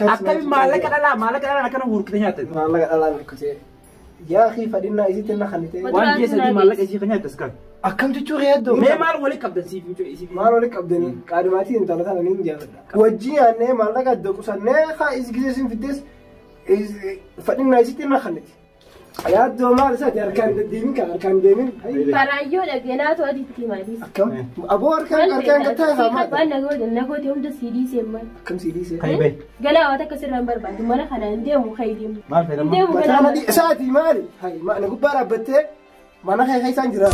أكمل مالك أنا كنا وركتنيات مالك ألا نكتة يا أخي فدينا إذا تنا خنتين وان جيس دي مالك إيش خنيات تسكر أكم تشوف يدو ما مال ولي كابتن سيف مال ولي كابتن كارماتي أنت لا تنا نينجا وجي أنا مالك أدوك سنة خا إذا جيسين في الدس فدينا إذا تنا خنتين يا دو مال سات أركان الدين كأركان دينين فرايو لجنات وادي تيمالي أكم أبو أركان كتاها ما أنا نقول يوم ده سيدي سيما كم سيدي سي هاي قال أوه تكسر نمبر بعد ما أنا خلنا نديم وخيديم ما في نديم أنا دي ساتي مالي هاي ما أنا قبارة بته ما أنا هاي سانجرا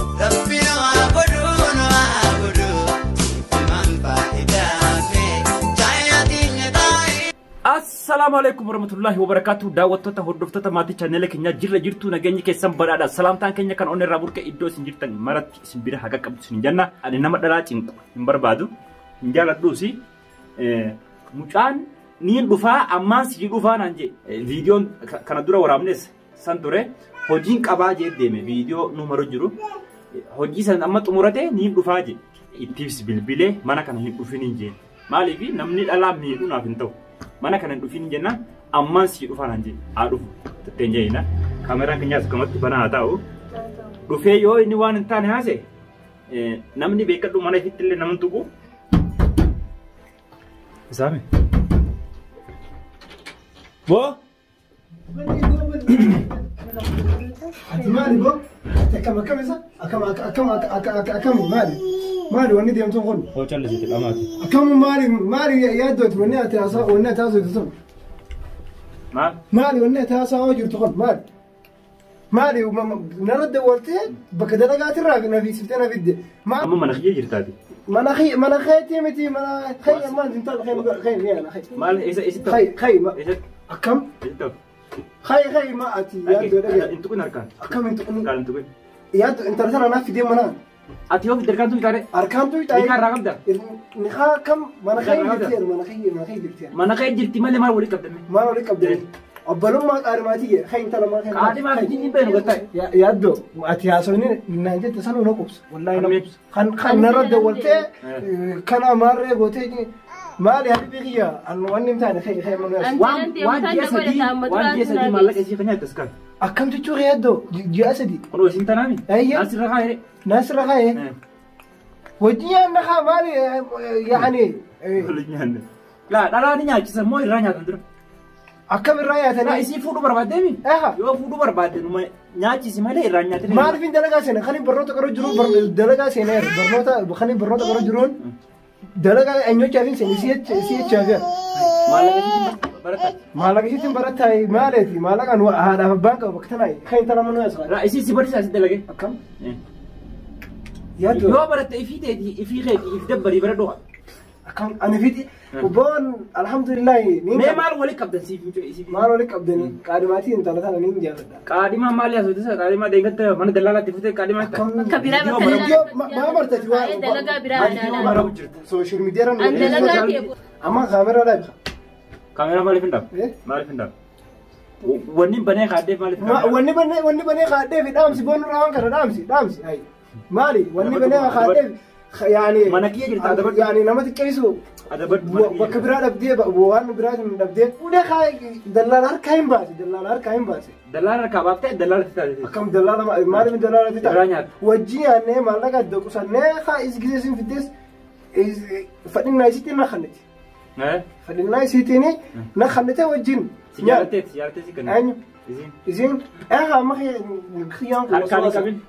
السلام عليكم ورحمة الله وبركاته دعوتنا هردفتنا ماتي channel كنيا جيل جيرتو نجني كيسام برادة سلام تان كنيا كان أونر رابور كإدو سنجرتن مرات سنبيره حاجة كم سنجنا أنا نمر دلاتين نمبر بعدو نجالا دوسي مكان نين دفاع أما سيجي دفاع نانجي فيديو كان دورا ورامنس سنتورة هجين كباجي ديمه فيديو نمرو جرو هجي سن أما تمرته نين دفاع جي إتيفس بالبلة mana كان هين دفينين جي مالي في نمني ألام ميرو نافنتو mana kanan dufin jenna amman si dufan anje a dufu tenje ina kamera kanya sukamat bana tahu dufe yo ini wan tan hase namni be kaddu mana fitille namun tugu same bo مالي بو كم كم إذا كم مالي وني ديم تقول هو چل زيت الامات كم مالي يا دوت وني اتاسا وني اتاسا تقول مالي وني اتاسا وجر تقول مالي نرد ولتي بكدلغات الراق نبي سبتنا فيديو ما مناخيه جرتادي مناخيه تيمتي مناخيه ما انت خير يا خير مال ايش خير كم خي ما اتي يا دو انت كن اركان كم انت قال انت كن يا انت رسنا انا في دي منا اتيو في دركان تو تاري اركان تو تاي كان رقم ده نخا كم مناخيه مناخيه جرتي مال ما ولي كبدني ما ولي كبدني أبلون ما أرماتي خي انت لما قاعد ما تجيني بينو قطع يا دو اتي اسوني نانجي تسالو نقص والله نقص خن نرد ولته كان مره غوتي مالي حبيبي يا أنا واني متعني خي وان جسدي مالك إيش خنيا تسكر أكم تشوف يا دو جسدي قلوا إيش تنامي ناس رخاء وجيا نخا مالي يعني لا نيجي كسر موي رانيا تندر أكم الرانيا تنا إيش فودو بربادة مين يو فودو بربادة نما نيجي سمالي رانيا تنا ما عارفين دلقا سنة خلي بروتا كرو جرون دلقا سنة بروتا خلي بروتا كرو جرون دلقا أنيو شافين سنة سيت شافين مالك شيء تبرتاي مالتي مالك أنا هذا بانك وقتناي خين ترى منو يسقط لا إيش سبرت أسد لقى أكم يا دو يو برت في خير يدبر يبردوها أكم أنا فيدي وبون الحمد لله ما مال ولي كابتن سيف مال ولي كابتن كارماتي أنت لا تنا نينجا كارما مالي أسود كارما دينغت من دلالة تفوت كارما كبيرة ما برت جوا دلقا برا سوشيال ميديا أما كاميرا لا كاميرا مالي فندم مالي فندم وني بني خادم مالي فندم وني بني خادم في دامسي بون راون كذا دامسي هاي مالي وني بني خادم يعني مناكيه جرت يعني نمط كيسو بكبرات أبدي بوان برات من أبدي وده خاي دلال أركاين باسي دلال ركابته دلال تتالي كم دلال ما من دلال تتالي وجي أنا مالك أدوكس أنا خاي إزجيزين في الدس فدين نايسيتي نخنتي فدين نايسيتيني نخنتي وجين سيارتي كنا أني إزين ما هي خيام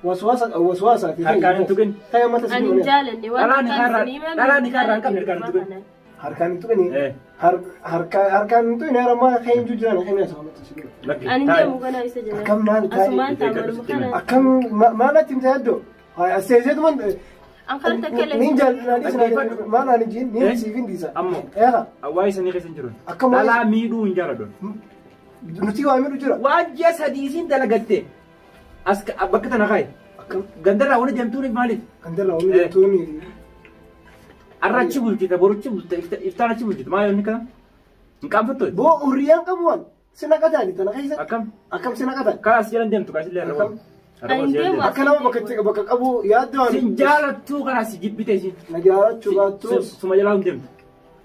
وسواسة هركان تقول هي ما تسمع لا نكرر كم تقول هركان تقولي هركان تقولي أنا ما خيم جوجان خيم يسوع أنا جا مغنى يسجل كم نان أسمان تامر مخنا كم ما لا تمتهدو هاي السيزيد من أنخل تكلم نينجا ما أنا نجين نين سيفين ديسا أمم إيه أواي سني خسن جرون أكم لا ميدو إنجارادون نتيجة أميرو جرا واجي سديسين دلقتة أسك بكتنا خاي قدر أونا جمتوني مالي قدر أونا جمتوني الراتشي بولتي تبورتشي بولتي إفتارتشي بولتي ما يوني كذا نكام فتوي بو أوريان كموان سنة كذا تنا خيسة أكم سنة كذا كلاس جلنا دم تكاسي ليه أكلام بك أبو يادون سنجالة تو كلاس جيب بتيجي نجارة شو سما جلهم دم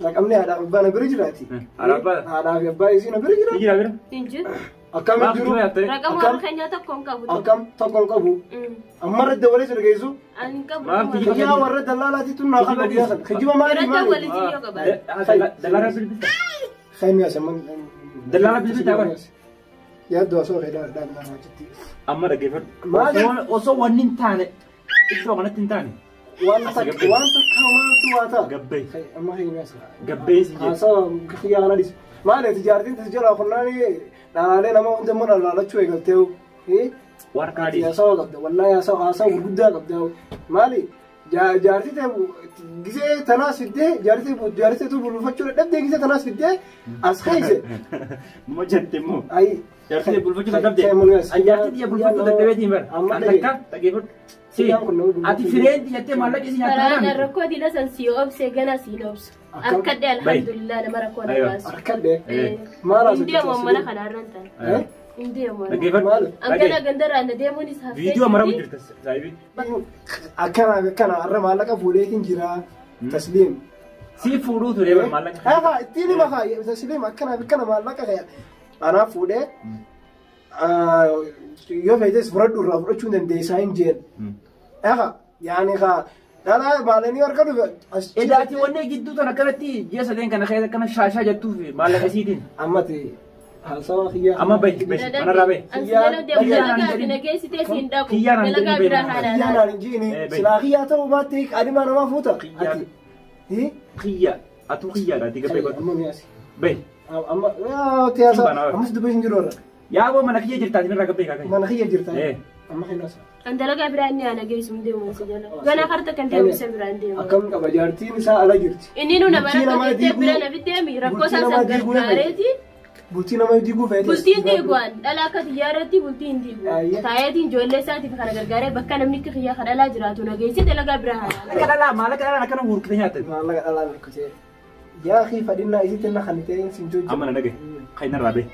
raqamni haadha abbaan bira jiraati. Haadha abbaa isiin bira jira. Jira bira. Injir. Akkam jiru. Raqama warra keenyaa tokkoon qabu. Akkam tokkoon qabu. Amma radda walee sun geessu. Ani qabu. Yaa warra dalaalaati tun naa qabu yaa kan. Kijiba maali Radda maali. walii yoo qaban. Dalaala bilbita. Khaymi asaman. Dalaala bilbita waan. Yaaddu asoo faydaa dhaabnaa hojjetti. Amma dhaggeeffadhu. Maali? Osoo wanni hin taane iddoo kanatti hin taane. Wanta kamaatu waata. Gabbee. Amma khaymi asa. Gabbee si jedhu. Haasawaa kiyyaa kana dhis. Maali tijaartiin tasjala kunnaani dhalaalee nama hunda mana laalachuu eegalteewu. Waan kana dhis. Haasawaa qabda. Wallaahi haasawaa gurguddaa qabda. Maali? Jaartii ta'e gisee tanaas fiddee jaartii tu bulfachuu dhabdee gisee tanaas fiddee as keeyse. Muma jette immoo. Ayi. Jaartii bulfachuu dadhabdee. Jaartii xiyya bulfachuu dadhabeetiin bara. An takka dhaggeeffadhu. Si ati fireen xiyyattee maallaqa isi nyaataa Karaan rakkoo diina san si obse gana si obsu. Akkadde alhamdulillah nama rakkoo na baasu. Harkadde. Maala Indiya mana kanarran ta'e. Indiya mana. dhaggeeffadhu. Angana gandaraan na deemuunis hafee. Viidiyoo maramu jirta saayibii. akkana har'a maallaqa fuudheetiin jira tasliim. Si fuudhuu ture bara maallaqa. Haa ittiin hima haa tasliim akkana maallaqa kaya anaaf fuudhee yoo feetes fudhadhu irraa fudhachuu dandeessaa hin jeen. Haa yaani haa dhalaa maalanii harka dhufe. Edaati wanne gidduu tan akkanatti ji'a sadeen kana keessa akkana shaashaa jettuuf maallaqa isiitiin. Ammati haasawaa kiyyaa. Amma bahi manarraa bahi. Ansiyaana deemu dalagaa fi nageessitee siin dhabu. Dalagaa biraa haadhaan. Kiyyaan hin jiini. Silaa kiyyaa ta'uu baatte qaadhimaa namaa fuuta. Kiyya atuu kiyyaadhaati gabbee godhu. Amma miyaasi. Bahi. Amma tiyaasa ammas dubbii hin jiru irra. Yaaboo mana kiyya jirtaati irraa gabbee kaakay. Mana kiyya jirta. Amma kiyyaasa. An dalagaa biraa inni ana geessu hin deemu si jala. Gana harta kan deemu isa biraa hin deemu. Akkam qaba jaartiin isaa ala jirti. Inni nu nama rakkoo bira na fiddeemi rakkoo isaa san gargaareeti. Bultii nama diiguu feetes. Bultiin diiguun dhalaa akka xiyyaarratti bultiin diigu. Taayetiin ijoollee isaatiif kana gargaaree bakka namni akka xiyyaa kan dhalaa jiraatu nageessi dalagaa biraa haala. Maallaqa dhalaa akkana hurkite nyaatte. Maallaqa dhalaa hurkite. Yaa akhi fadhinnaa isitti na kan ta'e sin jojja. Amma na dhage kaynarraa bahi.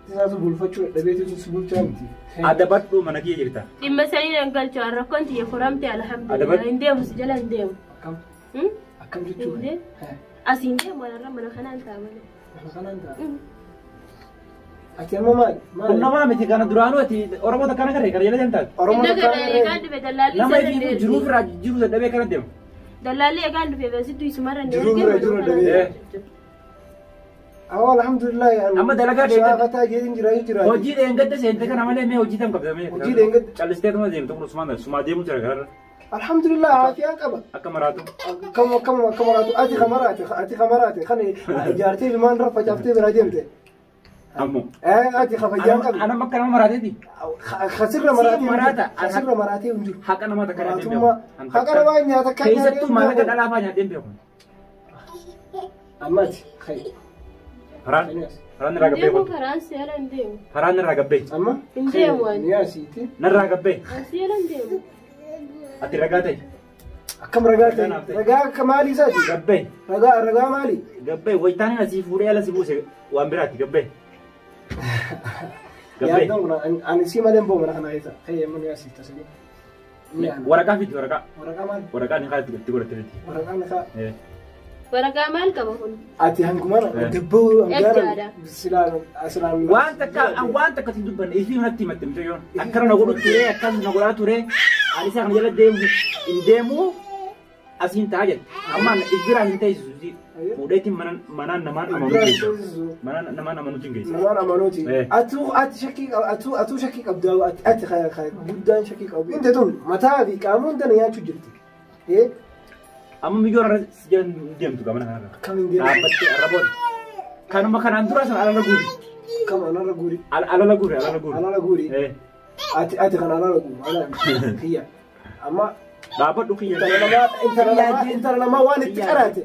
Isaatu bulfachuu dhabeetu si bulchaa miti. Adabadhu mana kiyya jirta. Dhimma sanii nan galchu rakkoon tiyya furamte alhamdulillah hin deemu si jala hin deemu. Akkam jechuudha. Asiin deemu warra mana kanaan taa'amanii. Mana kanaan taa'amanii. Ati amma maali? Namaa miti kana duraanuu ati Oromoota kana garee kana jala deemtaati. Inna gara eegaan dhufe dallaalli nama ifi jiruuf irraa jiru dadhabee kana deemu. Dallaalli eegaan dhufe beesitu isumarra hin deemu. Awwa alhamdulillah. Amma dalagaa deemtaa jeetiin jira. Hojii dheengadda seente kana malee mee hojii tam qabdamee. Hojii dheengadda. Callistee tuma deemtu kun sumaa deemu jira gararra. Alhamdulillah aafiyaan qaba. Akka maraatu. Akka maraatu ati kamaraate kan ijaartee ilmaan rafa caaftee bira deemte. Ammoo. Ati kafayyaan qabu. Ana makka nama maraateeti. Khasirra maraatee hin jiru. Haqa nama takka nyaatee beeku. Haqa namaa nyaata kan keessattuu maallaqa dhalaa fa'aa nyaatee beeku. Ammati. Faraan irraa gabbee godhu. Faraan irraa gabbee. Amma. Hin deemu waan. Miyaasiiti. Narraa gabbee. Asii ala hin deemu. Ati ragaa ta'e. Akkam ragaa ta'e. Ragaa akka maalii isaati? Gabbee. Ragaa maali? Gabbee wayitaanii asii fuudhee ala si buuse waan biraati gabbee. Yaaddoon kun ani si malee boo mana kana keessa fayyadamu ni asii taasisu. Waraqaa fiti waraqaa. Waraqaa maali? Waraqaa ni kaa'atti itti godhatte fiti. Waraqaa ni kaa. Waraqaa maal qaba kun? Ati hangumana dabboo waan takka si dubbanne ifii natti himatte mucayyoon akkana na godhu ture akkas na godhaa ture ani isaa kana jala deemu hin deemu asiin ta'a jette amma ibiraan hin taasisu fuudheetiin manaan namaan amanuuti hin geessu. Namaan amanuuti. Atuu shakkii qabdaa ati guddaan shakkii qabu. Inte tun mataa fi qaama hunda na nyaachuu jirti. Amma mijoon irra deemtu qabana kanarra. Akkamiin deemu? Dhaabbattee arraboon. Kanuma kanaan dura sana alala guuri. Kam alala guuri? Alala guuri alala guuri. Alala guuri. Ati kan alala guuri. Alala kiyya. Amma dhaabbadhu kiyya. Intala namaa waan itti qaraate.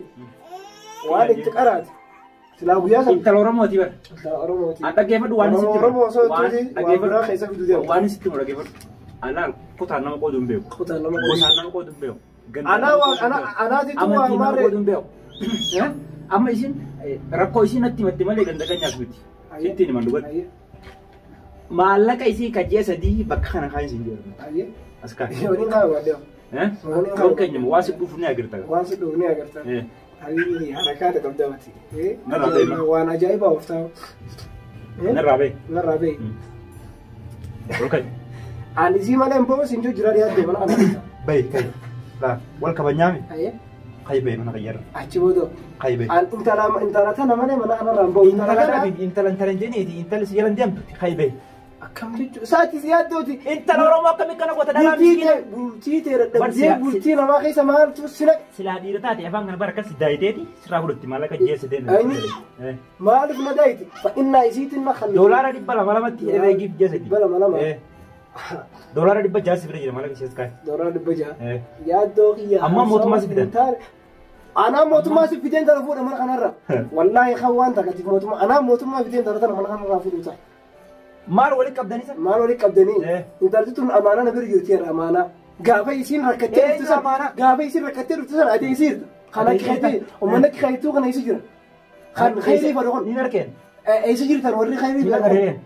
Waan itti qaraate. Silaa guyyaa sana. Intala Oromooti bara. Intala Oromooti. Dhaggeeffadhu waan isitti. Oromoo osoo tuuti waan biraa keessa fiduu deemu. Waan isitti mu dhaggeeffadhu. Alaan kutaan nama qooduu hin beeku. Kutaan nama qooduu. Gosaan nama qooduu hin beeku. Anaatitu waa maarree. Amma isin rakkoo isin natti himatte malee ganda keenyaas miti. Ittiin himan dhugatti. Maallaqa isii kajjee sadii bakka kana kaan isin jiru. As kaan. Waliin kaan waa deemu. Kan keenya waa si dhufu ni agarta. Waan si dhufu ni agarta. حبيبي حركات قدامتي نرى وانا جايبها وفتاو نرى بي اوكي انا زي ما انا بوس انجو جراري هذا ولا انا بي كي لا والك بنيامي ايه خيبه من غير اجيبودو خيبه انت لا انا ما انا رامبو انت لنترنجيني انت لسيلان ديم خيبه كم جيت ساعتي زيادتي انت لو ما كم كان قوت دلام بولتي بولتي ما خيس ما تسلا سلا ديرتاتي افان انا بركه سدايتي سرا غلطي مالك جيس دين مالك مدايتي فان يزيد النخل دولار دي بلا مالا متي ريجيب جيس بلا مالا دولار دي بجاس فريج مالك شيس كاي دولار دي بجا يا دوغي اما موت ما سفيدن انا موت ما سفيدن تلفون ما انا را والله خوانتك كتف موت انا موت ما سفيدن تلفون ما انا را فلوسا مال ولك قبدني مال ولك قبدني انت تقول امانه نبر يوتير امانه غافا يسين ركتير تسر غافا يسين ركتير تسر ادي يسير خلاك خيتي ومنك خيتو غني يسجر خان خيري فرقون نيركن اي سجر تنوري خيري نيركن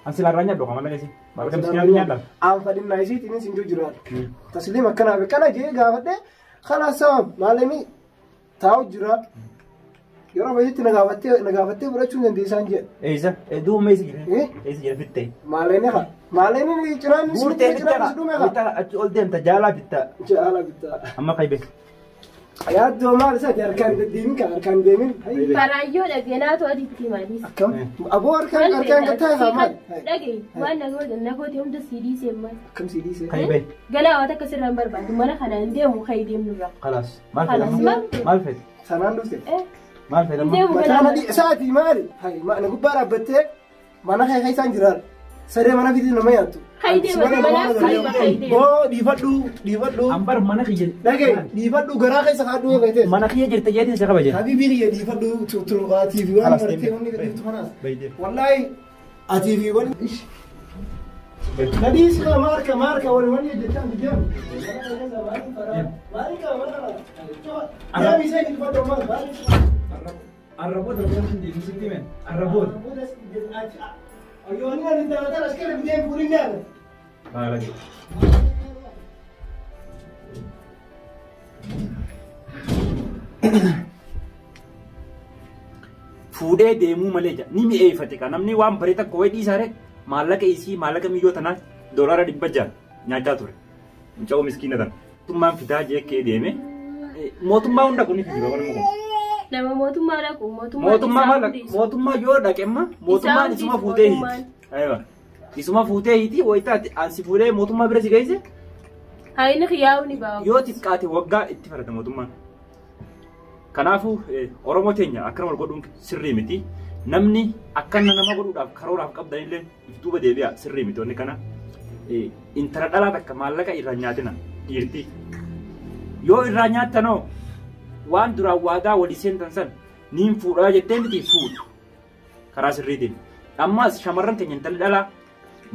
انسي لارانيا دو كمان لسي ما كم سكيانيا دال ام فدين نايسي تين سنجو جرال تسليم كنا بكنا جي غافده خلاص مالمي تاو جرا يرى بيجي نغافتي برچون ندي سانجي ايزا دو ميسي ايزا فيتي ماليني جران بورتي بتا اول دم تجالا بتا اما خيبه يا دو مال سا اركان ديمين فرايو لجناتو اديتي ماليس كم ابو اركان كتا ما دغي وانا نغود يوم ده سي دي سي ما كم سي دي سي خيبه غلا واتا كسر نمبر بعد ما خنا نديمو خيديم نرا خلاص ما في سنان دوست ما في ما دي ساعتي مالي هاي ما انا غبار بته ما انا خي سانجرار سري ما في نما يانتو خيديم ما خيديم او ديفدو امبر ما خيجي دغي ديفدو غرا خي سخادو بيته ما خيجي جرت جيتي سكا بجي حبيبي لي ديفدو تلغاتي في وانا مرتي والله اتي في ولا نبيس ماركة والمن يجتان بجام أنا بيساعد الفضل ما الربوط الربوط دي مسكتي من الربوط أيوة أنا اللي ترى أشكال بدي أقول لنا لا fuudhee deemuu malee jira ni mi'eeffate kan namni waan baree takka wayii dhiisaare maallaqa isii maallaqa miyyoo tanaa doolaara 100 nyaachaa ture mucaa miskiina tan mootummaan fidaa jeekkee deeme mootummaa hunda kun fidi babal'uma kun nama mootummaa dhaqu mootummaa yoo dhaqemma mootummaan isuma fuutee hiiti aywa isuma fuutee hiiti wayitaati ansi fuudhee mootummaa bira si geesse hayni xiyaawni baawu yoo xiqqaate waggaa itti farada mootummaan kanaafu oromoo teenya akkana wal godhuun sirrii miti namni akkana nama godhuudhaaf karooraaf qabdanillee iftuuba deebi'a sirrii miti wanni kana intala dhalaa takka maallaqa irraa nyaatina dhiirti yoo irraa nyaattanoo waan duraan waadaa walii seentan san niin fuudhaa jettee miti fuudhu karaa sirriitiin ammaas shamarran keenya intalli dhalaa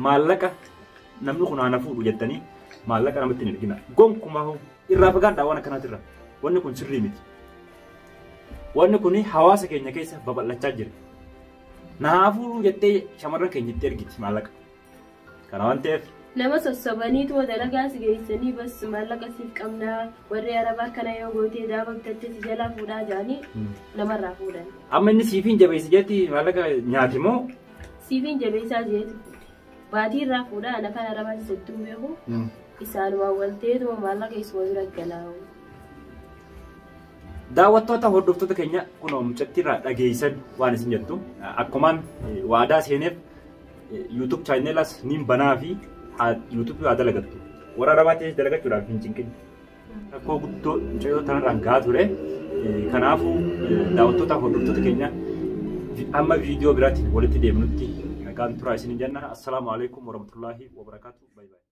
maallaqa namni kun haana fuudhu jettanii maallaqa namatti hin ergina gonkumaa irraa fagaadhaa waan akkanaatirra wanni kun sirrii miti. wanni kuni hawaasa keenya keessa babal'achaa jira. Naafuu jettee shamarran keenya itti ergiti maallaqa. Kana waan ta'eef nama sossobaniitu dalagaa si geessanii bas maallaqa siif qabnaa warri arabaa kana yoo gootee daaba bitattee si jalaa fuudhaa jedhanii namarraa fuudhan. Amma inni siifiin jabeessi jetti maallaqa nyaati moo? Siifiin jabeessaa jeeti baatii irraa fuudhaa ana kan arabaa sittuu beeku isaanumaan walteetuma maallaqa isuma bira galaa'u. daawwattoota hordoftoota keenya kunoo mucattiirraa dhageessan waan isin jettu akkumaan waadaa seeneef YouTube chaanelas nin banaa fi YouTube haa dalagattu warra arabaatis dalagachuudhaaf hin cinqin rakkoo guddoo mucayyoo tanarraan gahaa ture kanaafuu daawwattoota hordoftoota keenya amma viidiyoo biraatti walitti deemnutti nagaan turaa isin jenna. Assalaamu alaikum warahmatullahi wabarakatuh. Bye bye.